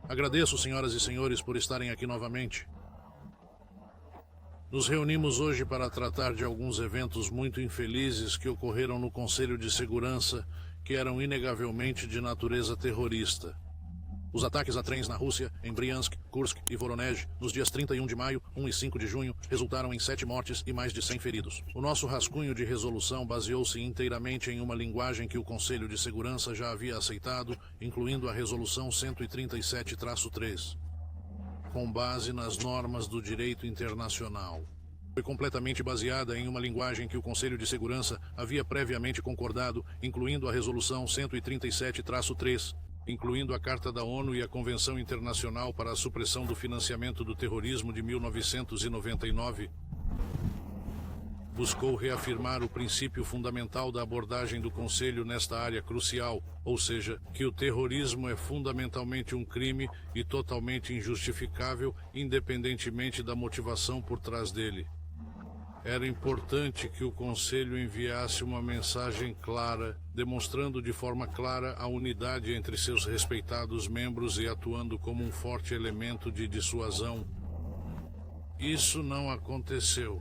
Agradeço, senhoras e senhores, por estarem aqui novamente. Nos reunimos hoje para tratar de alguns eventos muito infelizes que ocorreram no Conselho de Segurança, que eram inegavelmente de natureza terrorista. Os ataques a trens na Rússia, em Briansk, Kursk e Voronezh, nos dias 31 de maio, 1 e 5 de junho, resultaram em 7 mortes e mais de 100 feridos. O nosso rascunho de resolução baseou-se inteiramente em uma linguagem que o Conselho de Segurança já havia aceitado, incluindo a Resolução 137-3, com base nas normas do direito internacional. Foi completamente baseada em uma linguagem que o Conselho de Segurança havia previamente concordado, incluindo a Resolução 137-3, incluindo a Carta da ONU e a Convenção Internacional para a Supressão do Financiamento do Terrorismo de 1999, buscou reafirmar o princípio fundamental da abordagem do Conselho nesta área crucial, ou seja, que o terrorismo é fundamentalmente um crime e totalmente injustificável, independentemente da motivação por trás dele. Era importante que o Conselho enviasse uma mensagem clara, demonstrando de forma clara a unidade entre seus respeitados membros e atuando como um forte elemento de dissuasão. Isso não aconteceu.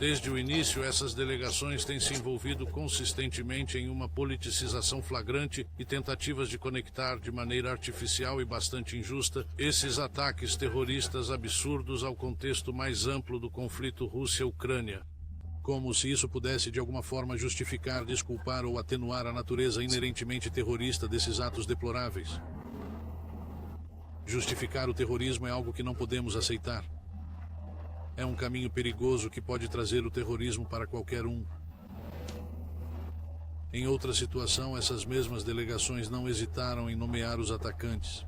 Desde o início, essas delegações têm se envolvido consistentemente em uma politicização flagrante e tentativas de conectar de maneira artificial e bastante injusta esses ataques terroristas absurdos ao contexto mais amplo do conflito Rússia-Ucrânia, como se isso pudesse de alguma forma justificar, desculpar ou atenuar a natureza inerentemente terrorista desses atos deploráveis. Justificar o terrorismo é algo que não podemos aceitar. É um caminho perigoso que pode trazer o terrorismo para qualquer um. Em outra situação, essas mesmas delegações não hesitaram em nomear os atacantes.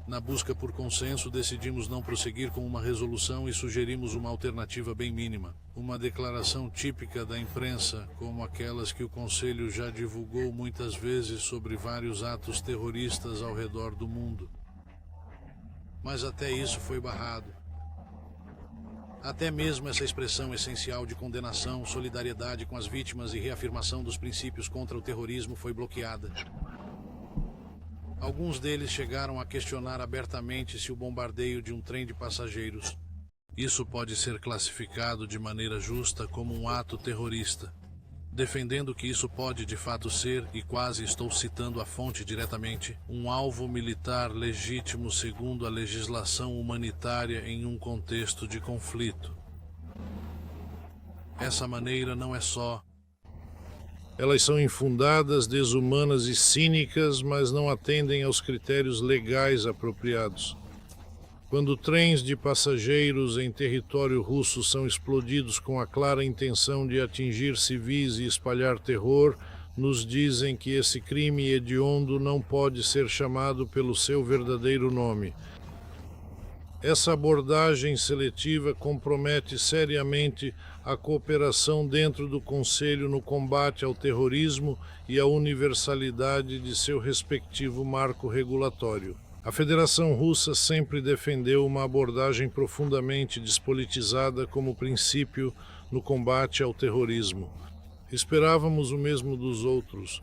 Na busca por consenso, decidimos não prosseguir com uma resolução e sugerimos uma alternativa bem mínima. Uma declaração típica da imprensa, como aquelas que o Conselho já divulgou muitas vezes sobre vários atos terroristas ao redor do mundo. Mas até isso foi barrado. Até mesmo essa expressão essencial de condenação, solidariedade com as vítimas e reafirmação dos princípios contra o terrorismo foi bloqueada. Alguns deles chegaram a questionar abertamente se o bombardeio de um trem de passageiros. Isso pode ser classificado de maneira justa como um ato terrorista, defendendo que isso pode de fato ser, e quase estou citando a fonte diretamente, um alvo militar legítimo segundo a legislação humanitária em um contexto de conflito. Essa maneira não é só. Elas são infundadas, desumanas e cínicas, mas não atendem aos critérios legais apropriados. Quando trens de passageiros em território russo são explodidos com a clara intenção de atingir civis e espalhar terror, nos dizem que esse crime hediondo não pode ser chamado pelo seu verdadeiro nome. Essa abordagem seletiva compromete seriamente a cooperação dentro do Conselho no combate ao terrorismo e a universalidade de seu respectivo marco regulatório. A Federação Russa sempre defendeu uma abordagem profundamente despolitizada como princípio no combate ao terrorismo. Esperávamos o mesmo dos outros.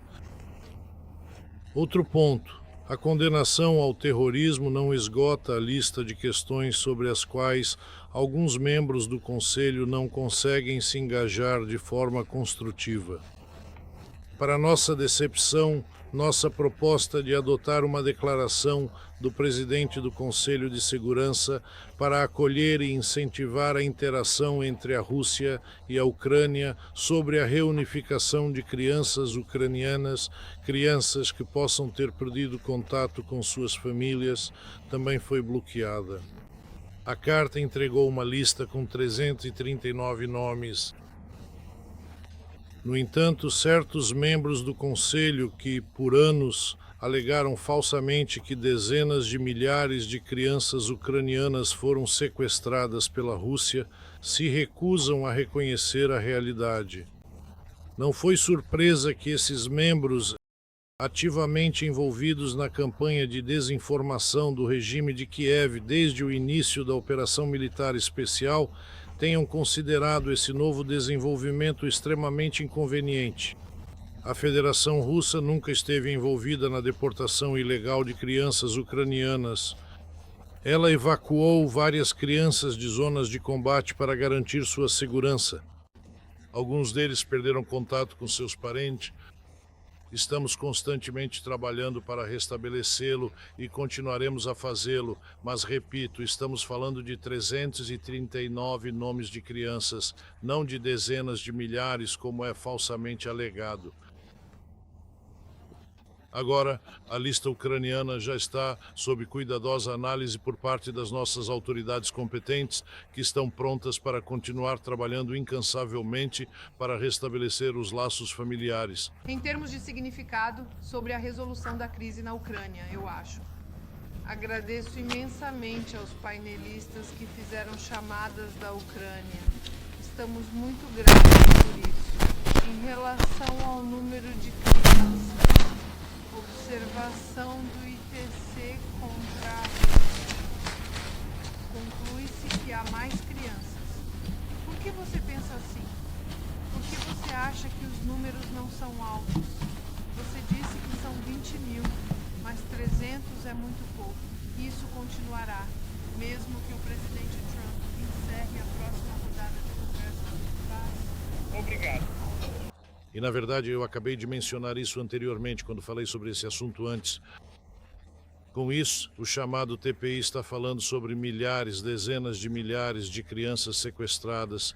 Outro ponto. A condenação ao terrorismo não esgota a lista de questões sobre as quais alguns membros do Conselho não conseguem se engajar de forma construtiva. Para nossa decepção, nossa proposta de adotar uma declaração do presidente do Conselho de Segurança para acolher e incentivar a interação entre a Rússia e a Ucrânia sobre a reunificação de crianças ucranianas, crianças que possam ter perdido contato com suas famílias, também foi bloqueada. A carta entregou uma lista com 339 nomes. No entanto, certos membros do Conselho que, por anos, alegaram falsamente que dezenas de milhares de crianças ucranianas foram sequestradas pela Rússia, se recusam a reconhecer a realidade. Não foi surpresa que esses membros, ativamente envolvidos na campanha de desinformação do regime de Kiev desde o início da operação militar especial, tenham considerado esse novo desenvolvimento extremamente inconveniente. A Federação Russa nunca esteve envolvida na deportação ilegal de crianças ucranianas. Ela evacuou várias crianças de zonas de combate para garantir sua segurança. Alguns deles perderam contato com seus parentes. Estamos constantemente trabalhando para restabelecê-lo e continuaremos a fazê-lo, mas repito, estamos falando de 339 nomes de crianças, não de dezenas de milhares, como é falsamente alegado. Agora, a lista ucraniana já está sob cuidadosa análise por parte das nossas autoridades competentes, que estão prontas para continuar trabalhando incansavelmente para restabelecer os laços familiares. Em termos de significado, sobre a resolução da crise na Ucrânia, eu acho. Agradeço imensamente aos painelistas que fizeram chamadas da Ucrânia. Estamos muito gratos por isso. Em relação ao número de crianças, observação do ITC contra a Rússia. Conclui-se que há mais crianças. Por que você pensa assim? Por que você acha que os números não são altos? Você disse que são 20 mil, mas 300 é muito pouco. Isso continuará, mesmo que o presidente Trump encerre a próxima rodada de conversas de paz. Obrigado. E, na verdade, eu acabei de mencionar isso anteriormente, quando falei sobre esse assunto antes. Com isso, o chamado TPI está falando sobre milhares, dezenas de milhares de crianças sequestradas.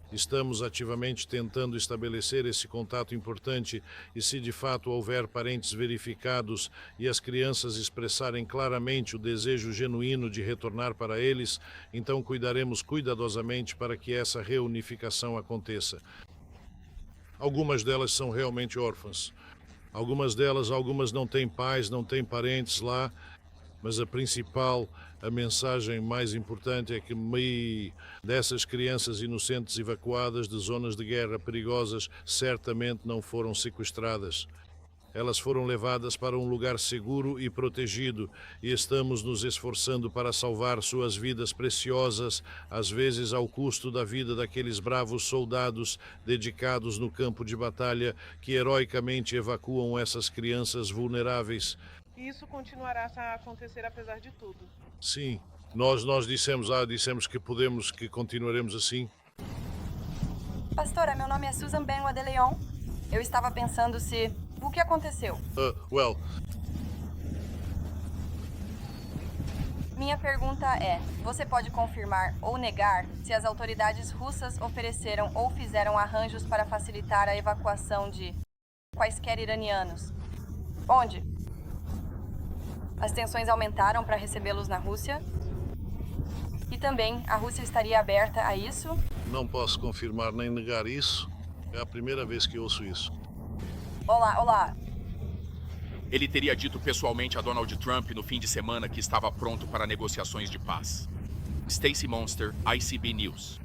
Estamos ativamente tentando estabelecer esse contato importante e, se de fato houver parentes verificados e as crianças expressarem claramente o desejo genuíno de retornar para eles, então cuidaremos cuidadosamente para que essa reunificação aconteça. Algumas delas são realmente órfãs. Algumas não têm pais, não têm parentes lá, mas a mensagem mais importante é que dessas crianças inocentes evacuadas de zonas de guerra perigosas certamente não foram sequestradas. Elas foram levadas para um lugar seguro e protegido e estamos nos esforçando para salvar suas vidas preciosas, às vezes ao custo da vida daqueles bravos soldados dedicados no campo de batalha que heroicamente evacuam essas crianças vulneráveis. Isso continuará a acontecer apesar de tudo. Sim, nós dissemos que continuaremos assim. Pastora, meu nome é Susan Benwa de Leon. Eu estava pensando o que aconteceu? Minha pergunta é, você pode confirmar ou negar se as autoridades russas ofereceram ou fizeram arranjos para facilitar a evacuação de quaisquer iranianos? Onde? As tensões aumentaram para recebê-los na Rússia? E também, a Rússia estaria aberta a isso? Não posso confirmar nem negar isso. É a primeira vez que ouço isso. Olá. Ele teria dito pessoalmente a Donald Trump no fim de semana que estava pronto para negociações de paz. Stacey Monster, ICB News.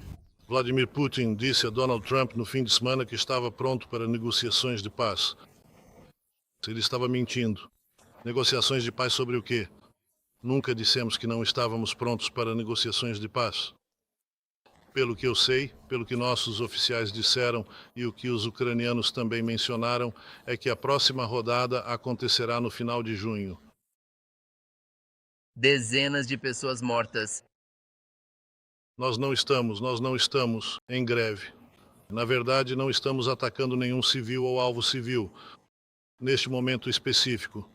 Vladimir Putin disse a Donald Trump no fim de semana que estava pronto para negociações de paz. Ele estava mentindo. Negociações de paz sobre o quê? Nunca dissemos que não estávamos prontos para negociações de paz. Pelo que eu sei, pelo que nossos oficiais disseram e o que os ucranianos também mencionaram, é que a próxima rodada acontecerá no final de junho. Dezenas de pessoas mortas. Nós não estamos em greve. Na verdade, não estamos atacando nenhum civil ou alvo civil, neste momento específico.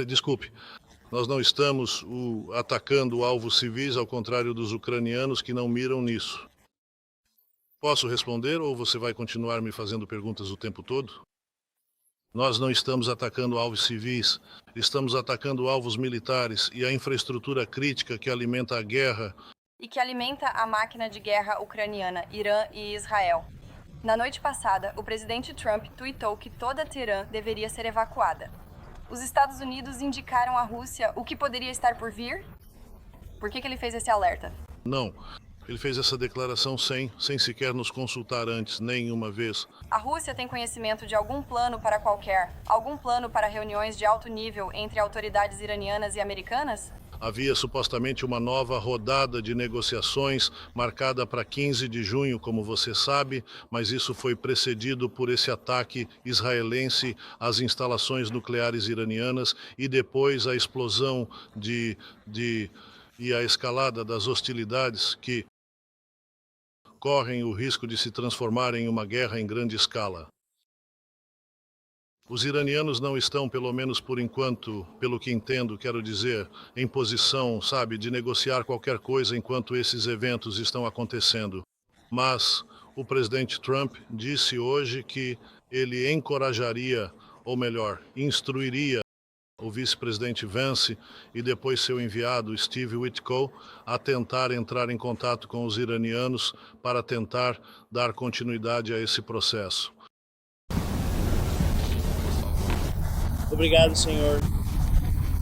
Desculpe. Nós não estamos atacando alvos civis, ao contrário dos ucranianos que não miram nisso. Posso responder ou você vai continuar me fazendo perguntas o tempo todo? Nós não estamos atacando alvos civis, estamos atacando alvos militares e a infraestrutura crítica que alimenta a guerra. E que alimenta a máquina de guerra ucraniana, Irã e Israel. Na noite passada, o presidente Trump tuitou que toda Teherã deveria ser evacuada. Os Estados Unidos indicaram à Rússia o que poderia estar por vir? Por que ele fez esse alerta? Não. Ele fez essa declaração sem sequer nos consultar antes, nenhuma vez. A Rússia tem conhecimento de algum plano para reuniões de alto nível entre autoridades iranianas e americanas? Havia supostamente uma nova rodada de negociações marcada para 15 de junho, como você sabe, mas isso foi precedido por esse ataque israelense às instalações nucleares iranianas e depois a explosão e a escalada das hostilidades que correm o risco de se transformar em uma guerra em grande escala. Os iranianos não estão, pelo menos por enquanto, pelo que entendo, quero dizer, em posição, sabe, de negociar qualquer coisa enquanto esses eventos estão acontecendo. Mas o presidente Trump disse hoje que ele encorajaria, ou melhor, instruiria o vice-presidente Vance e depois seu enviado Steve Witkoff a tentar entrar em contato com os iranianos para tentar dar continuidade a esse processo. Obrigado, senhor.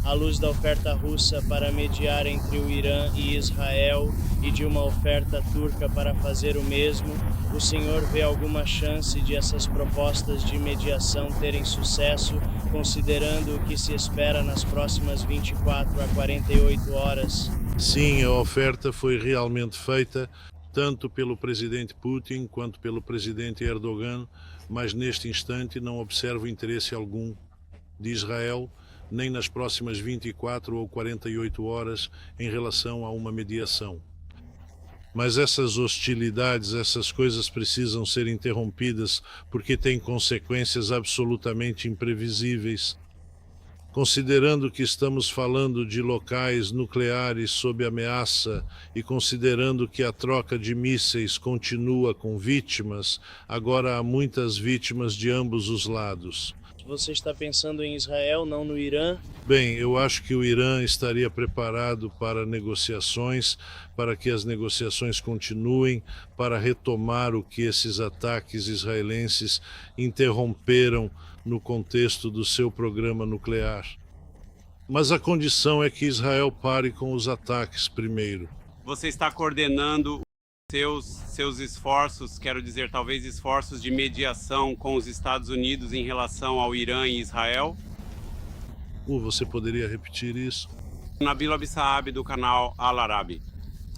À luz da oferta russa para mediar entre o Irã e Israel e de uma oferta turca para fazer o mesmo, o senhor vê alguma chance de essas propostas de mediação terem sucesso, considerando o que se espera nas próximas 24 a 48 horas? Sim, a oferta foi realmente feita tanto pelo presidente Putin quanto pelo presidente Erdogan, mas neste instante não observo interesse algum de Israel, nem nas próximas 24 ou 48 horas em relação a uma mediação. Mas essas hostilidades, essas coisas precisam ser interrompidas porque têm consequências absolutamente imprevisíveis. Considerando que estamos falando de locais nucleares sob ameaça e considerando que a troca de mísseis continua com vítimas, agora há muitas vítimas de ambos os lados. Você está pensando em Israel, não no Irã? Bem, eu acho que o Irã estaria preparado para negociações, para que as negociações continuem, para retomar o que esses ataques israelenses interromperam no contexto do seu programa nuclear. Mas a condição é que Israel pare com os ataques primeiro. Você está coordenando seus esforços, quero dizer, talvez esforços de mediação com os Estados Unidos em relação ao Irã e Israel? Você poderia repetir isso? Nabil Abissaab, do canal Al Arabi.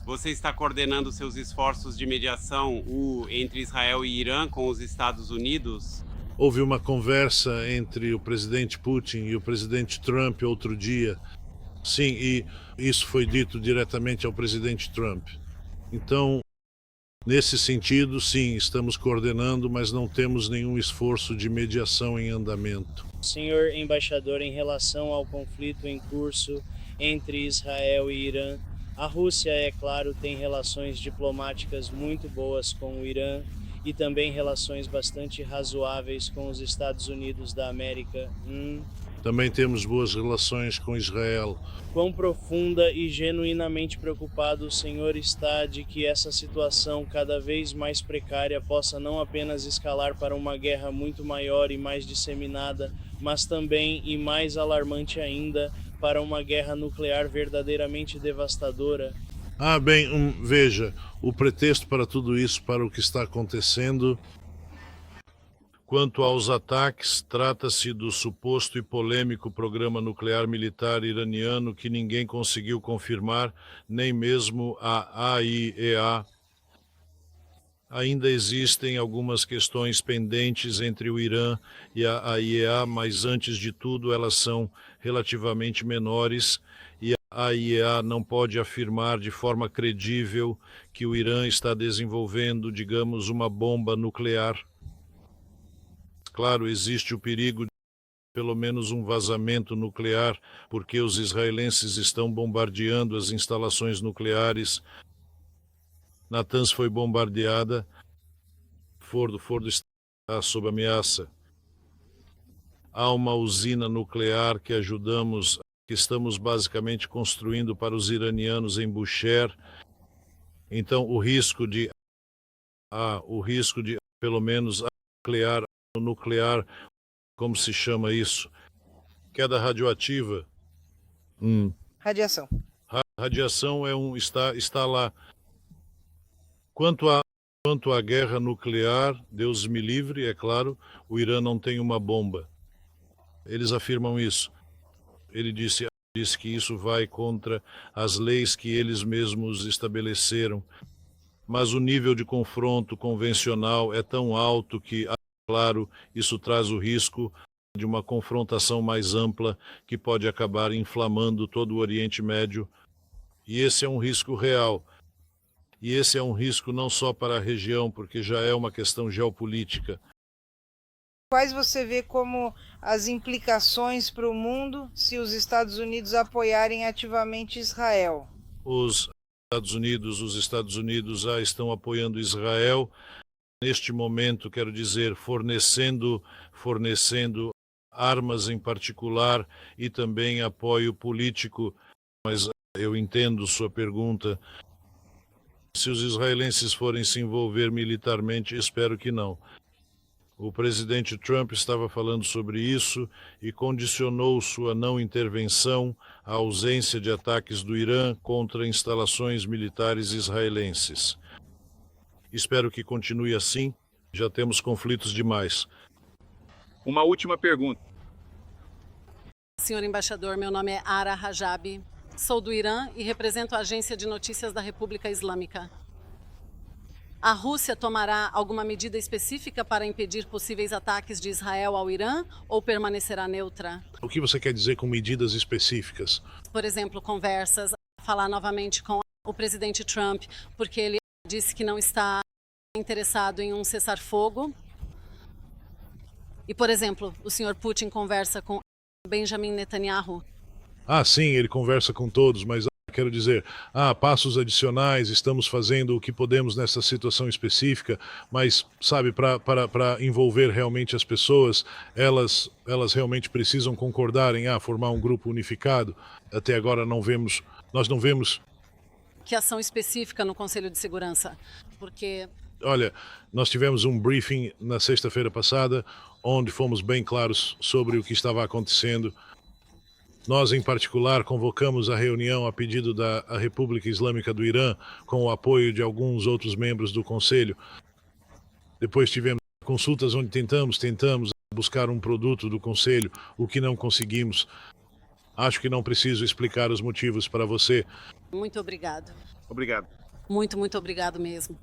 Você está coordenando seus esforços de mediação entre Israel e Irã com os Estados Unidos? Houve uma conversa entre o presidente Putin e o presidente Trump outro dia. Sim, e isso foi dito diretamente ao presidente Trump. Então, nesse sentido, sim, estamos coordenando, mas não temos nenhum esforço de mediação em andamento. Senhor embaixador, em relação ao conflito em curso entre Israel e Irã, a Rússia, é claro, tem relações diplomáticas muito boas com o Irã e também relações bastante razoáveis com os Estados Unidos da América. Também temos boas relações com Israel. Quão profunda e genuinamente preocupado o senhor está de que essa situação cada vez mais precária possa não apenas escalar para uma guerra muito maior e mais disseminada, mas também, e mais alarmante ainda, para uma guerra nuclear verdadeiramente devastadora? Veja, o pretexto para tudo isso, para o que está acontecendo, quanto aos ataques, trata-se do suposto e polêmico programa nuclear militar iraniano que ninguém conseguiu confirmar, nem mesmo a AIEA. Ainda existem algumas questões pendentes entre o Irã e a AIEA, mas antes de tudo elas são relativamente menores e a AIEA não pode afirmar de forma credível que o Irã está desenvolvendo, digamos, uma bomba nuclear. Claro, existe o perigo de pelo menos um vazamento nuclear, porque os israelenses estão bombardeando as instalações nucleares. Natanz foi bombardeada, Fordo está sob ameaça. Há uma usina nuclear que estamos basicamente construindo para os iranianos em Bushehr. Então o risco de pelo menos nuclear, como se chama isso? Queda radioativa. Radiação. Radiação está lá. Quanto à guerra nuclear, Deus me livre, é claro, o Irã não tem uma bomba. Eles afirmam isso. Ele disse, disse que isso vai contra as leis que eles mesmos estabeleceram. Mas o nível de confronto convencional é tão alto que, claro, isso traz o risco de uma confrontação mais ampla que pode acabar inflamando todo o Oriente Médio. E esse é um risco real. E esse é um risco não só para a região, porque já é uma questão geopolítica. Quais você vê como as implicações para o mundo se os Estados Unidos apoiarem ativamente Israel? Os Estados Unidos já estão apoiando Israel. Neste momento, quero dizer, fornecendo armas em particular e também apoio político. Mas eu entendo sua pergunta. Se os israelenses forem se envolver militarmente, espero que não. O presidente Trump estava falando sobre isso e condicionou sua não intervenção à ausência de ataques do Irã contra instalações militares israelenses. Espero que continue assim. Já temos conflitos demais. Uma última pergunta. Senhor embaixador, meu nome é Ara Rajabi. Sou do Irã e represento a Agência de Notícias da República Islâmica. A Rússia tomará alguma medida específica para impedir possíveis ataques de Israel ao Irã ou permanecerá neutra? O que você quer dizer com medidas específicas? Por exemplo, conversas, falar novamente com o presidente Trump, porque ele disse que não está interessado em um cessar-fogo. E, por exemplo, o senhor Putin conversa com Benjamin Netanyahu. Sim, ele conversa com todos, mas quero dizer, passos adicionais, estamos fazendo o que podemos nessa situação específica, mas, sabe, para envolver realmente as pessoas, elas realmente precisam concordar em formar um grupo unificado. Até agora nós não vemos... Que ação específica no Conselho de Segurança? Porque... Olha, nós tivemos um briefing na sexta-feira passada, onde fomos bem claros sobre o que estava acontecendo. Nós, em particular, convocamos a reunião a pedido da República Islâmica do Irã, com o apoio de alguns outros membros do Conselho. Depois tivemos consultas onde tentamos buscar um produto do Conselho, o que não conseguimos. Acho que não preciso explicar os motivos para você. Muito obrigado. Obrigado. Muito obrigado mesmo.